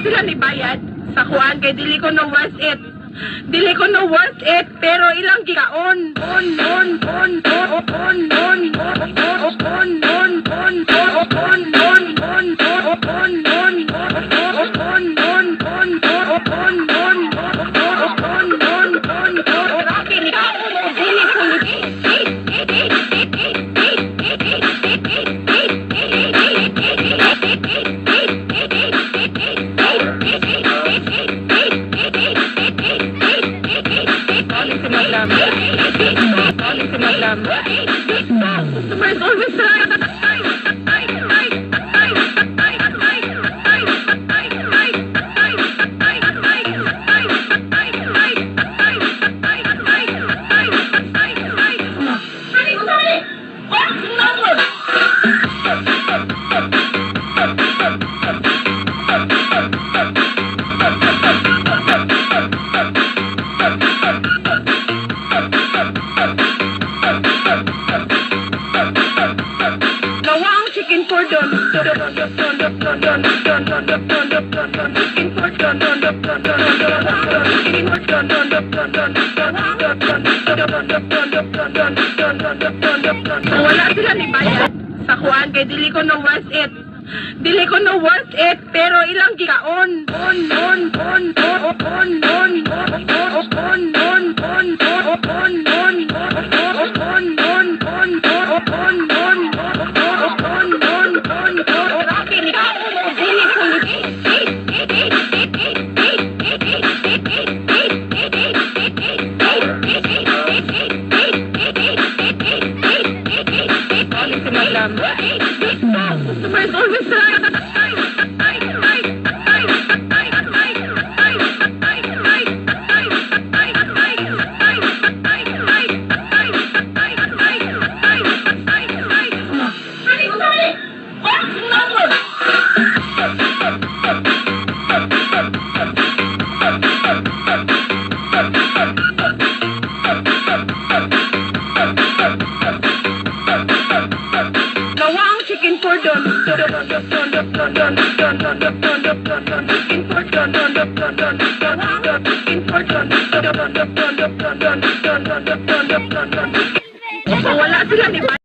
sila ni bayad sa kuan kay dili ko no worth it. Dili ko no worth it pero ilang gigaon. Customers always chicken cordon. Wala sila ni bayad sa kuan kay dili ko no worth it. Dili ko no worth it pero ilang gigaon. Customers always chicken cordon. Wala sila ni